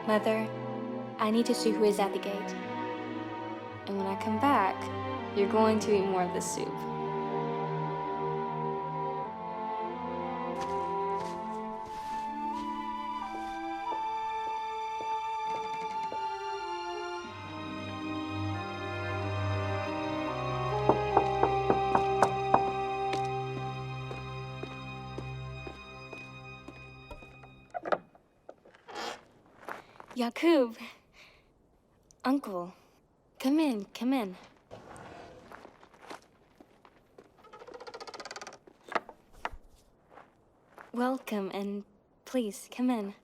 Mother, I need to see who is at the gate. And when I come back, you're going to eat more of the soup. Yacoub. Uncle. Come in, come in. Welcome, and please, come in.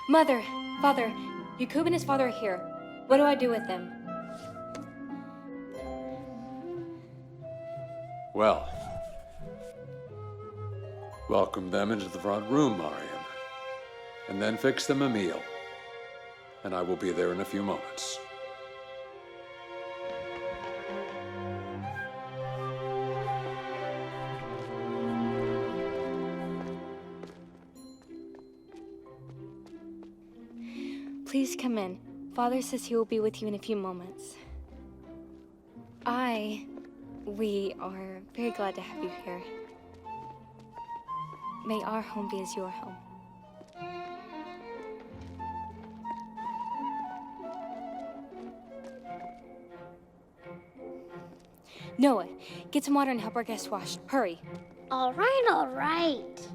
Mother, Father, Yacoub and his father are here. What do I do with them? Well, welcome them into the front room, Mariam, and then fix them a meal. And I will be there in a few moments. Please come in. Father says he will be with you in a few moments. We are very glad to have you here. May our home be as your home. Noah, get some water and help our guests wash. Hurry. All right, all right.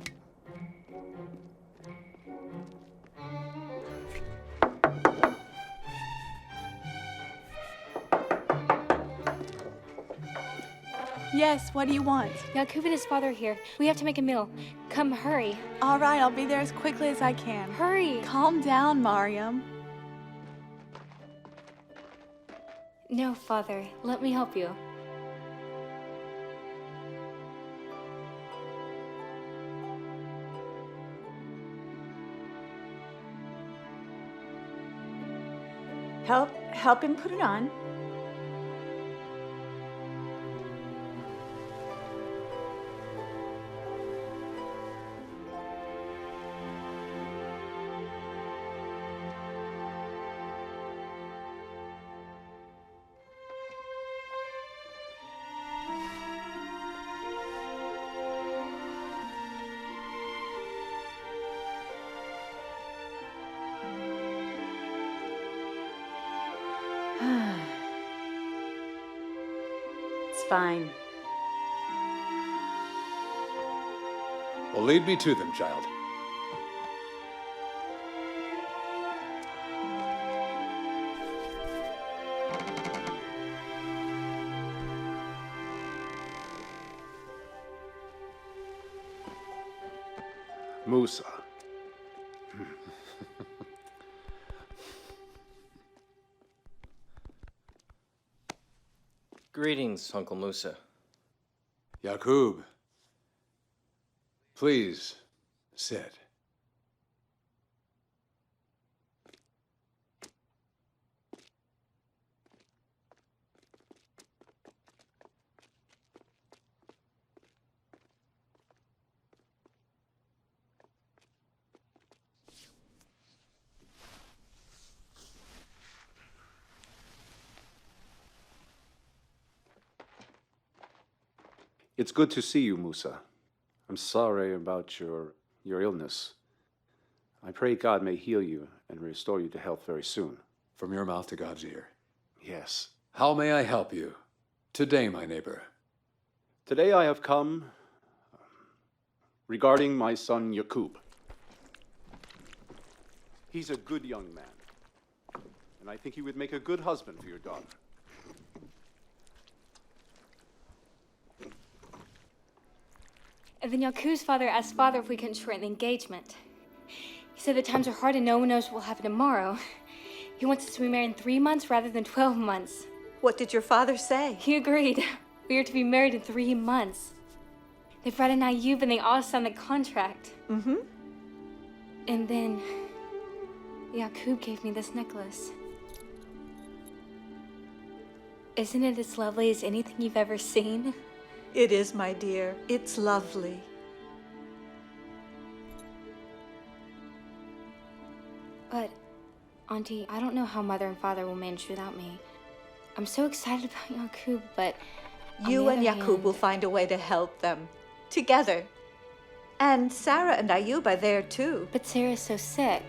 Yes, what do you want? Yacoub and his father are here. We have to make a meal. Come, hurry. All right, I'll be there as quickly as I can. Hurry. Calm down, Mariam. No, Father. Let me help you. Help him put it on. It's fine. Well, lead me to them, child. Musa. Greetings, Uncle Musa. Yacoub, please sit. It's good to see you, Musa. I'm sorry about your illness. I pray God may heal you and restore you to health very soon. From your mouth to God's ear. Yes. How may I help you today, my neighbor? Today I have come regarding my son, Yacoub. He's a good young man, and I think he would make a good husband for your daughter. And then Yacoub's father asked Father if we couldn't shorten the engagement. He said the times are hard and no one knows what will happen tomorrow. He wants us to be married in 3 months rather than 12 months. What did your father say? He agreed. We are to be married in 3 months. They brought in Yacoub and they all signed the contract. Mm-hmm. And then Yacoub gave me this necklace. Isn't it as lovely as anything you've ever seen? It is, my dear. It's lovely. But, Auntie, I don't know how Mother and Father will manage without me. I'm so excited about Yacoub, but You and Yacoub will find a way to help them. Together. And Sarah and Yacoub are there too. But Sarah's so sick.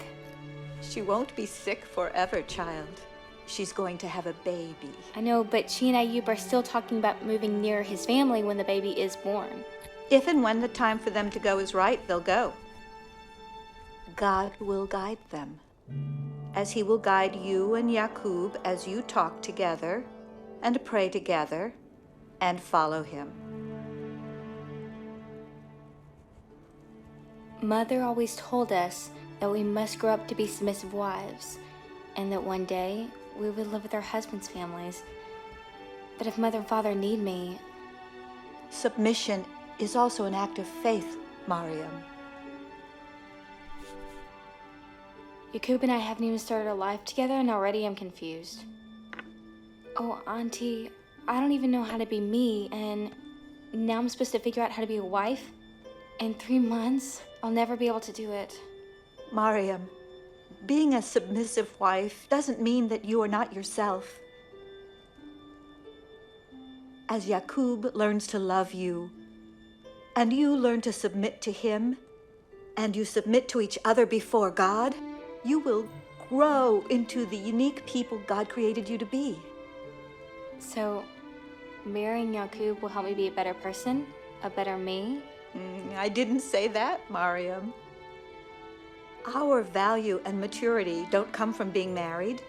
She won't be sick forever, child. She's going to have a baby. I know, but she and Yacoub are still talking about moving near his family when the baby is born. If and when the time for them to go is right, they'll go. God will guide them, as he will guide you and Yacoub as you talk together and pray together and follow him. Mother always told us that we must grow up to be submissive wives, and that one day we would live with our husbands' families. But if Mother and Father need me, Submission is also an act of faith, Mariam. Yacoub and I haven't even started a life together, and already I'm confused. Oh, Auntie, I don't even know how to be me, and now I'm supposed to figure out how to be a wife? In 3 months, I'll never be able to do it. Mariam, being a submissive wife doesn't mean that you are not yourself. As Yacoub learns to love you, and you learn to submit to him, and you submit to each other before God, you will grow into the unique people God created you to be. So, marrying Yacoub will help me be a better person? A better me? I didn't say that, Mariam. Our value and maturity don't come from being married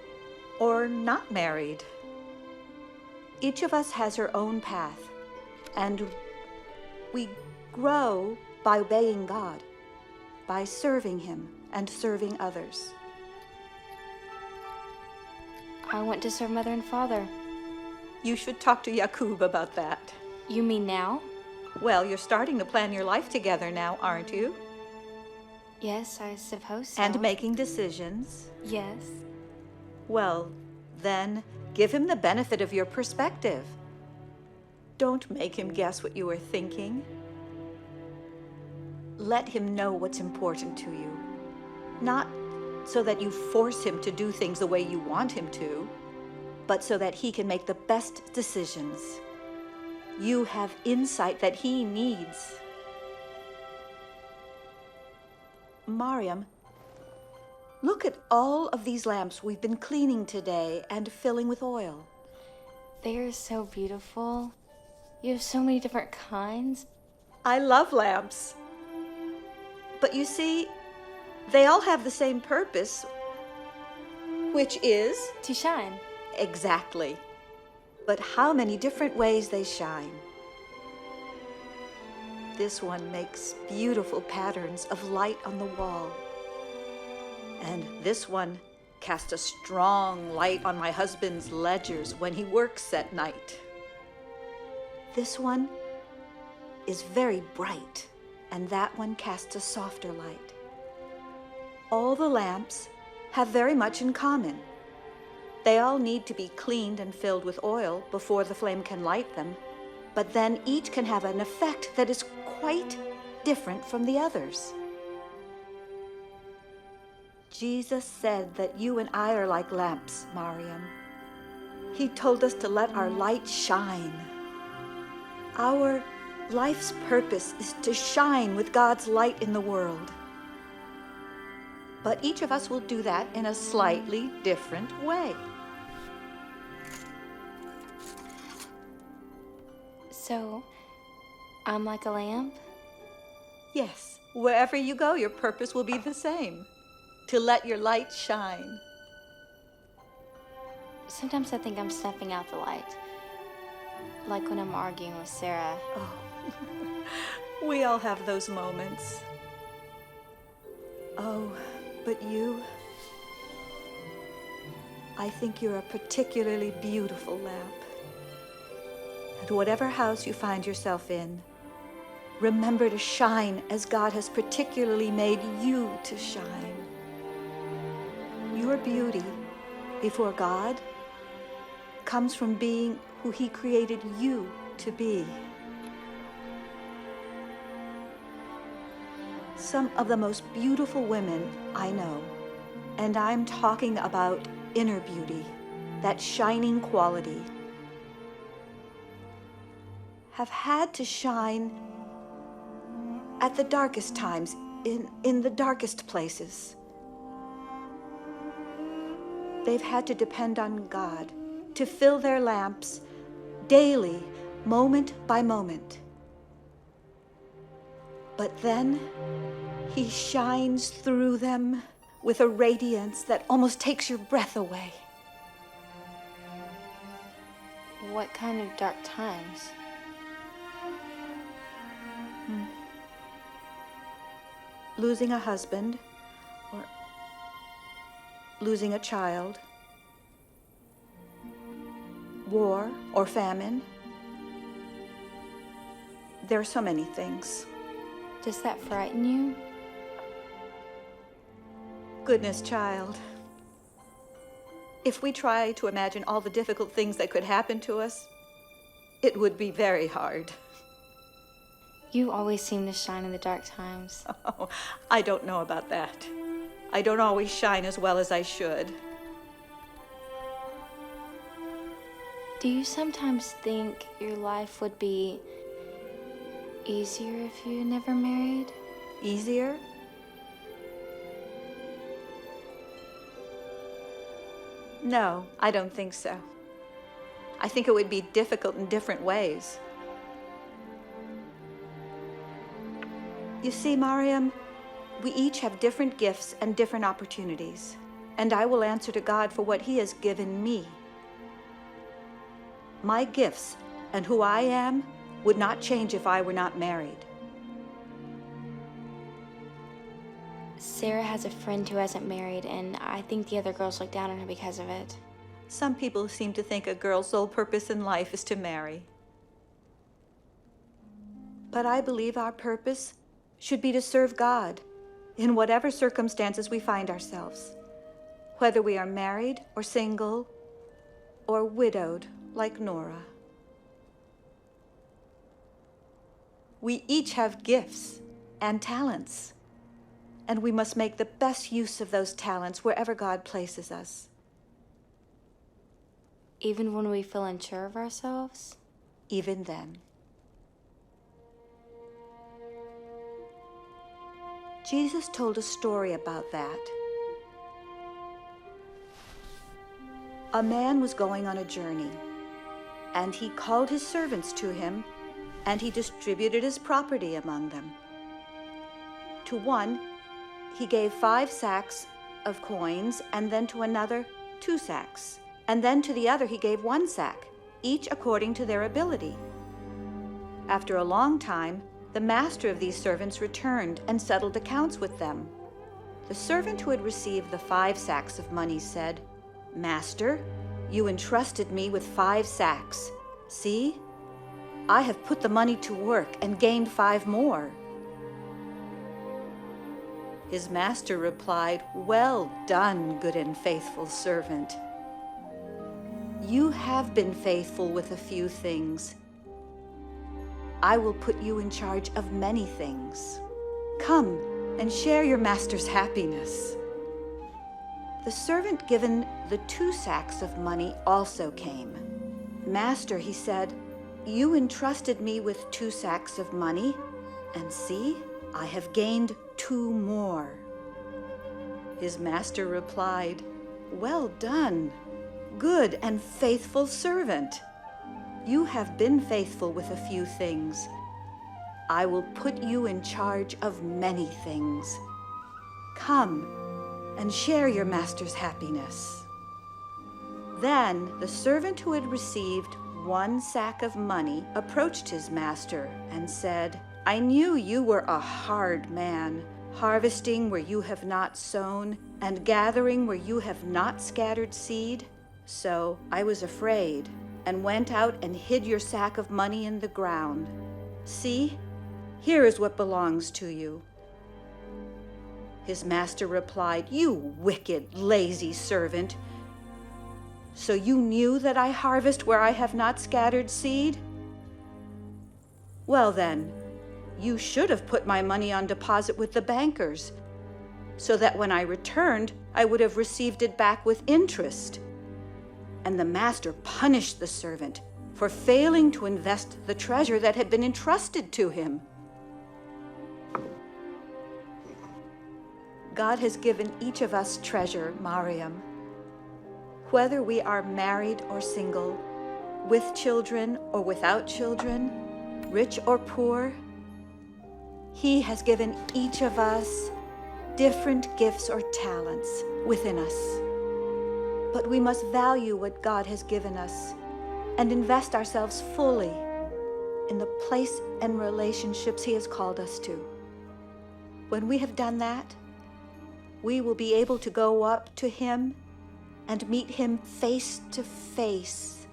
or not married. Each of us has her own path, and we grow by obeying God, by serving him and serving others. I want to serve Mother and Father. You should talk to Yacoub about that. You mean now? Well, you're starting to plan your life together now, aren't you? Yes, I suppose so. And making decisions. Yes. Well, then give him the benefit of your perspective. Don't make him guess what you are thinking. Let him know what's important to you. Not so that you force him to do things the way you want him to, but so that he can make the best decisions. You have insight that he needs. Mariam, look at all of these lamps we've been cleaning today and filling with oil. They are so beautiful. You have so many different kinds. I love lamps. But you see, they all have the same purpose, which is... To shine. Exactly. But how many different ways they shine. This one makes beautiful patterns of light on the wall. And this one casts a strong light on my husband's ledgers when he works at night. This one is very bright, and that one casts a softer light. All the lamps have very much in common. They all need to be cleaned and filled with oil before the flame can light them, but then each can have an effect that is quite different from the others. Jesus said that you and I are like lamps, Mariam. He told us to let our light shine. Our life's purpose is to shine with God's light in the world. But each of us will do that in a slightly different way. So, I'm like a lamp? Yes, wherever you go, your purpose will be the same. To let your light shine. Sometimes I think I'm snuffing out the light. Like when I'm arguing with Sarah. Oh, we all have those moments. Oh, but you... I think you're a particularly beautiful lamp. And whatever house you find yourself in, remember to shine as God has particularly made you to shine. Your beauty before God comes from being who He created you to be. Some of the most beautiful women I know, and I'm talking about inner beauty, that shining quality, have had to shine at the darkest times, in the darkest places. They've had to depend on God to fill their lamps daily, moment by moment. But then He shines through them with a radiance that almost takes your breath away. What kind of dark times? Losing a husband, or losing a child, war or famine. There are so many things. Does that frighten you? Goodness, child. If we try to imagine all the difficult things that could happen to us, it would be very hard. You always seem to shine in the dark times. Oh, I don't know about that. I don't always shine as well as I should. Do you sometimes think your life would be easier if you never married? Easier? No, I don't think so. I think it would be difficult in different ways. You see, Mariam, we each have different gifts and different opportunities, and I will answer to God for what He has given me. My gifts and who I am would not change if I were not married. Sarah has a friend who hasn't married, and I think the other girls look down on her because of it. Some people seem to think a girl's sole purpose in life is to marry. But I believe our purpose should be to serve God in whatever circumstances we find ourselves, whether we are married or single or widowed like Nora. We each have gifts and talents, and we must make the best use of those talents wherever God places us. Even when we feel unsure of ourselves? Even then. Jesus told a story about that. A man was going on a journey, and he called his servants to him, and he distributed his property among them. To one, he gave 5 sacks of coins, and then to another 2 sacks. And then to the other he gave 1 sack, each according to their ability. After a long time, the master of these servants returned and settled accounts with them. The servant who had received the 5 sacks of money said, "Master, you entrusted me with 5 sacks. See, I have put the money to work and gained 5 more." His master replied, "Well done, good and faithful servant. You have been faithful with a few things. I will put you in charge of many things. Come and share your master's happiness." The servant given the 2 sacks of money also came. "Master," he said, "you entrusted me with 2 sacks of money, and see, I have gained 2 more." His master replied, "Well done, good and faithful servant. You have been faithful with a few things. I will put you in charge of many things. Come and share your master's happiness." Then the servant who had received 1 sack of money approached his master and said, "I knew you were a hard man, harvesting where you have not sown, and gathering where you have not scattered seed. So I was afraid, and went out and hid your sack of money in the ground. See, Here is what belongs to you." His master replied, "You wicked, lazy servant. So you knew that I harvest where I have not scattered seed? Well then, you should have put my money on deposit with the bankers, so that when I returned, I would have received it back with interest." And the master punished the servant for failing to invest the treasure that had been entrusted to him. God has given each of us treasure, Mariam. Whether we are married or single, with children or without children, rich or poor, He has given each of us different gifts or talents within us. But we must value what God has given us and invest ourselves fully in the place and relationships He has called us to. When we have done that, we will be able to go up to Him and meet Him face to face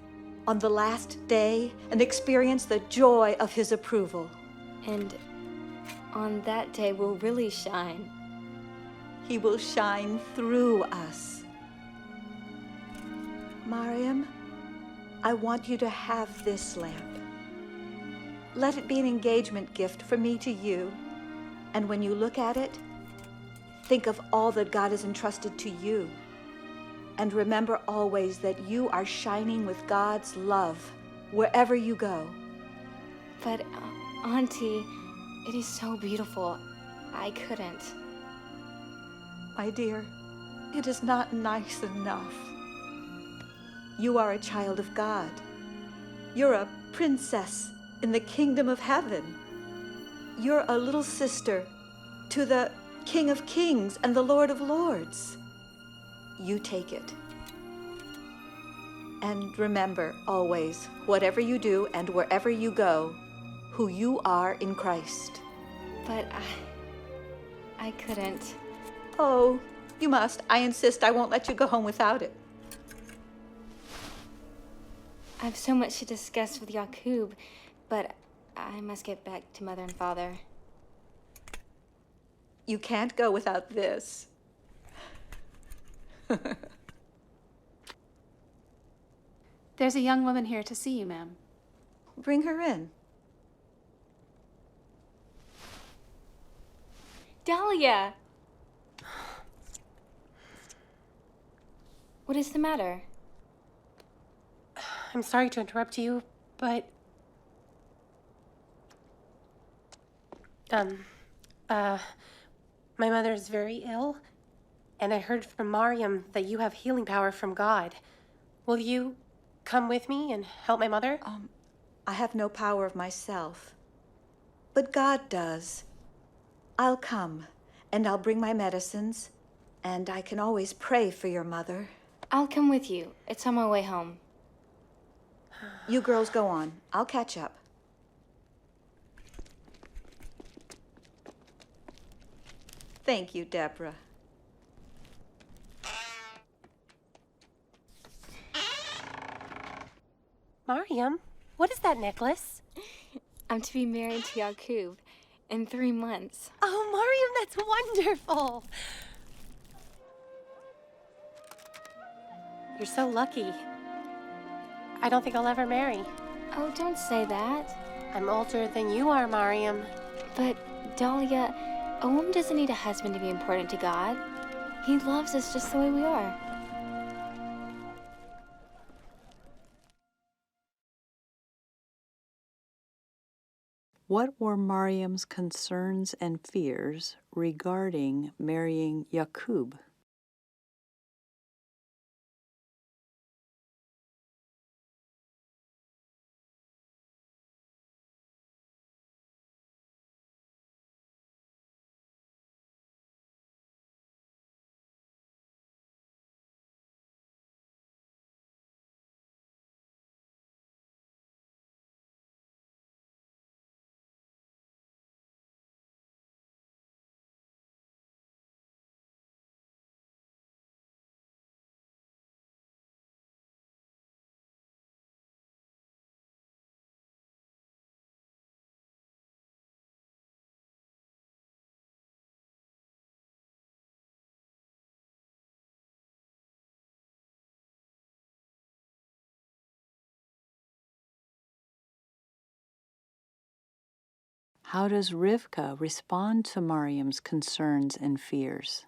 on the last day and experience the joy of His approval. And on that day, we'll really shine. He will shine through us. Mariam, I want you to have this lamp. Let it be an engagement gift from me to you. And when you look at it, think of all that God has entrusted to you. And remember always that you are shining with God's love wherever you go. But, Auntie, it is so beautiful. I couldn't. My dear, it is not nice enough. You are a child of God. You're a princess in the kingdom of heaven. You're a little sister to the King of Kings and the Lord of Lords. You take it. And remember always, whatever you do and wherever you go, who you are in Christ. But I couldn't. Oh, you must. I insist. I won't let you go home without it. I have so much to discuss with Yacoub, but I must get back to Mother and Father. You can't go without this. There's a young woman here to see you, ma'am. Bring her in. Dahlia! What is the matter? I'm sorry to interrupt you, but... my mother is very ill, and I heard from Mariam that you have healing power from God. Will you come with me and help my mother? I have no power of myself, but God does. I'll come, and I'll bring my medicines, and I can always pray for your mother. I'll come with you. It's on my way home. You girls go on. I'll catch up. Thank you, Deborah. Mariam, what is that necklace? I'm to be married to Yacoub in 3 months. Oh, Mariam, that's wonderful. You're so lucky. I don't think I'll ever marry. Oh, don't say that. I'm older than you are, Mariam. But, Dahlia, a woman doesn't need a husband to be important to God. He loves us just the way we are. What were Mariam's concerns and fears regarding marrying Yacoub? How does Rivka respond to Mariam's concerns and fears?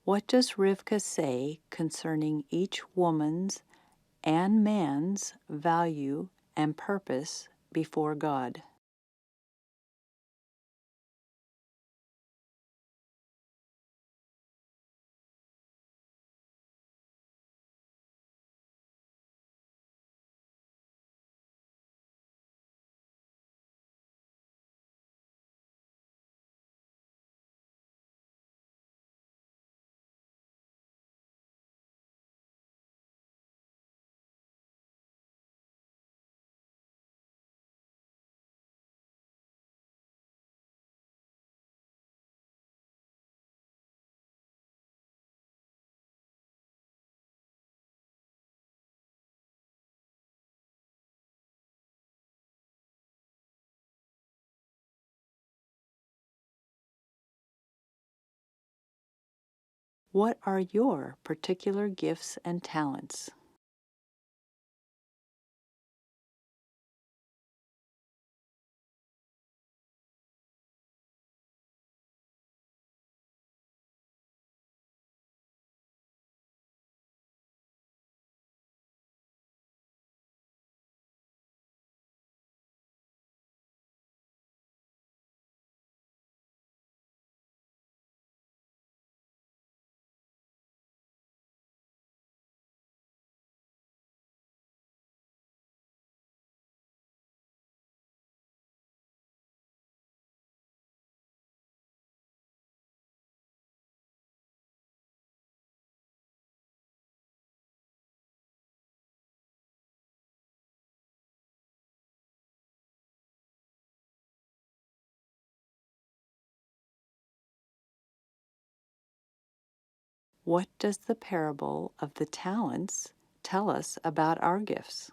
What does Rivka say concerning each woman's and man's value and purpose before God? What are your particular gifts and talents? What does the parable of the talents tell us about our gifts?